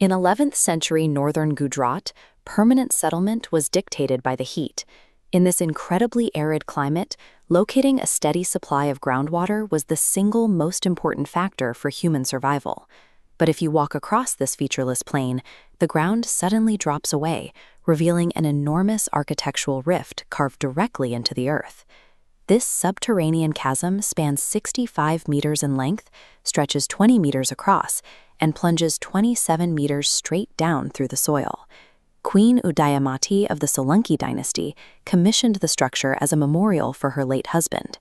In 11th century northern Gujarat, permanent settlement was dictated by the heat. In this incredibly arid climate, locating a steady supply of groundwater was the single most important factor for human survival. But if you walk across this featureless plain, the ground suddenly drops away, revealing an enormous architectural rift carved directly into the earth. This subterranean chasm spans 65 meters in length, stretches 20 meters across, and plunges 27 meters straight down through the soil. Queen Udayamati of the Solanki dynasty commissioned the structure as a memorial for her late husband.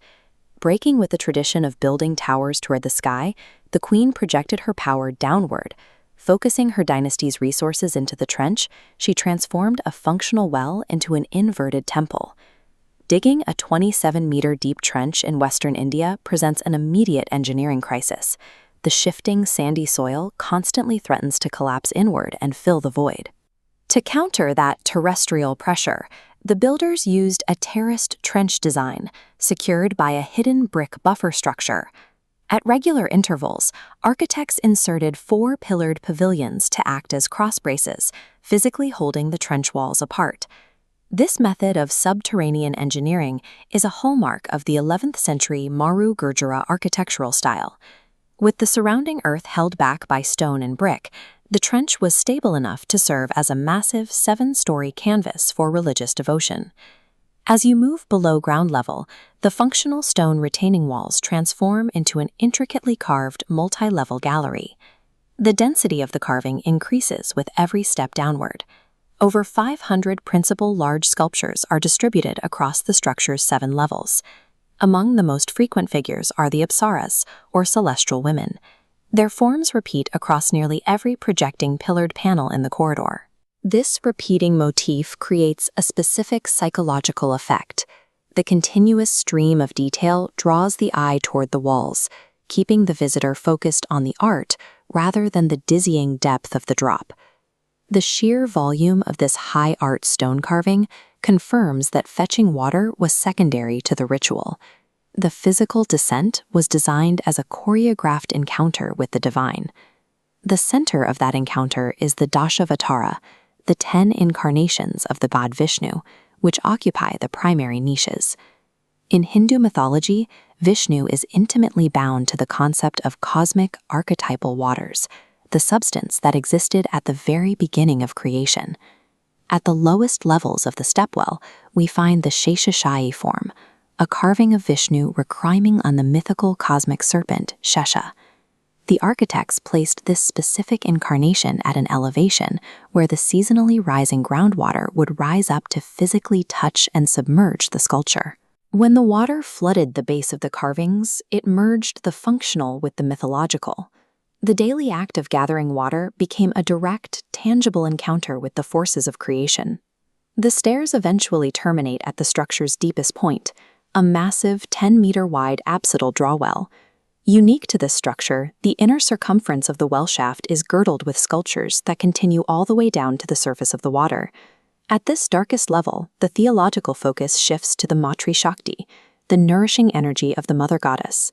Breaking with the tradition of building towers toward the sky, the queen projected her power downward. Focusing her dynasty's resources into the trench, she transformed a functional well into an inverted temple. Digging a 27-meter deep trench in western India presents an immediate engineering crisis. The shifting, sandy soil constantly threatens to collapse inward and fill the void. To counter that terrestrial pressure, the builders used a terraced trench design, secured by a hidden brick buffer structure. At regular intervals, architects inserted 4 pillared pavilions to act as cross-braces, physically holding the trench walls apart. This method of subterranean engineering is a hallmark of the 11th century Maru-Gurjara architectural style. With the surrounding earth held back by stone and brick, the trench was stable enough to serve as a massive 7-story canvas for religious devotion. As you move below ground level, the functional stone retaining walls transform into an intricately carved multi-level gallery. The density of the carving increases with every step downward. Over 500 principal large sculptures are distributed across the structure's 7 levels. Among the most frequent figures are the apsaras, or celestial women. Their forms repeat across nearly every projecting pillared panel in the corridor. This repeating motif creates a specific psychological effect. The continuous stream of detail draws the eye toward the walls, keeping the visitor focused on the art rather than the dizzying depth of the drop. The sheer volume of this high art stone carving confirms that fetching water was secondary to the ritual. The physical descent was designed as a choreographed encounter with the divine. The center of that encounter is the Dashavatara, the 10 incarnations of the god Vishnu, which occupy the primary niches. In Hindu mythology, Vishnu is intimately bound to the concept of cosmic archetypal waters, the substance that existed at the very beginning of creation. At the lowest levels of the stepwell, we find the Sheshashayi form, a carving of Vishnu reclining on the mythical cosmic serpent, Shesha. The architects placed this specific incarnation at an elevation where the seasonally rising groundwater would rise up to physically touch and submerge the sculpture. When the water flooded the base of the carvings, it merged the functional with the mythological. The daily act of gathering water became a direct, tangible encounter with the forces of creation. The stairs eventually terminate at the structure's deepest point, a massive 10-meter-wide apsidal drawwell. Unique to this structure, the inner circumference of the well shaft is girdled with sculptures that continue all the way down to the surface of the water. At this darkest level, the theological focus shifts to the Matri Shakti, the nourishing energy of the Mother Goddess.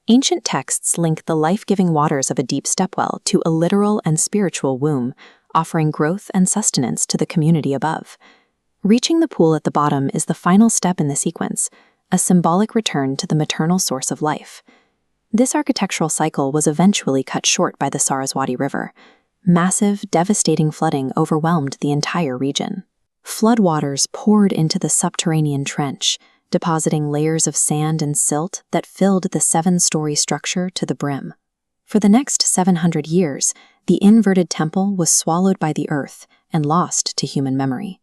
Ancient texts link the life-giving waters of a deep stepwell to a literal and spiritual womb, offering growth and sustenance to the community above. Reaching the pool at the bottom is the final step in the sequence, a symbolic return to the maternal source of life. This architectural cycle was eventually cut short by the Saraswati River. Massive, devastating flooding overwhelmed the entire region. Floodwaters poured into the subterranean trench, depositing layers of sand and silt that filled the 7-story structure to the brim. For the next 700 years, the inverted temple was swallowed by the earth and lost to human memory.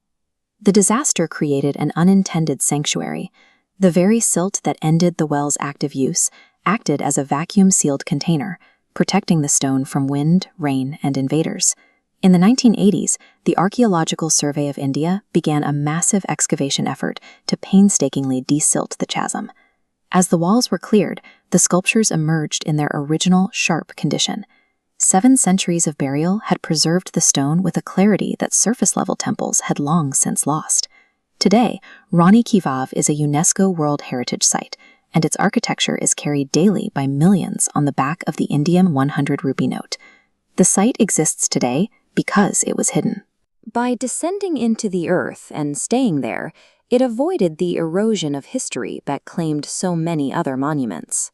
The disaster created an unintended sanctuary. The very silt that ended the well's active use acted as a vacuum-sealed container, protecting the stone from wind, rain, and invaders. In the 1980s, the Archaeological Survey of India began a massive excavation effort to painstakingly desilt the chasm. As the walls were cleared, the sculptures emerged in their original, sharp condition. 7 centuries of burial had preserved the stone with a clarity that surface-level temples had long since lost. Today, Rani Ki Vav is a UNESCO World Heritage Site, and its architecture is carried daily by millions on the back of the Indian 100 rupee note. The site exists today because it was hidden. By descending into the earth and staying there, it avoided the erosion of history that claimed so many other monuments.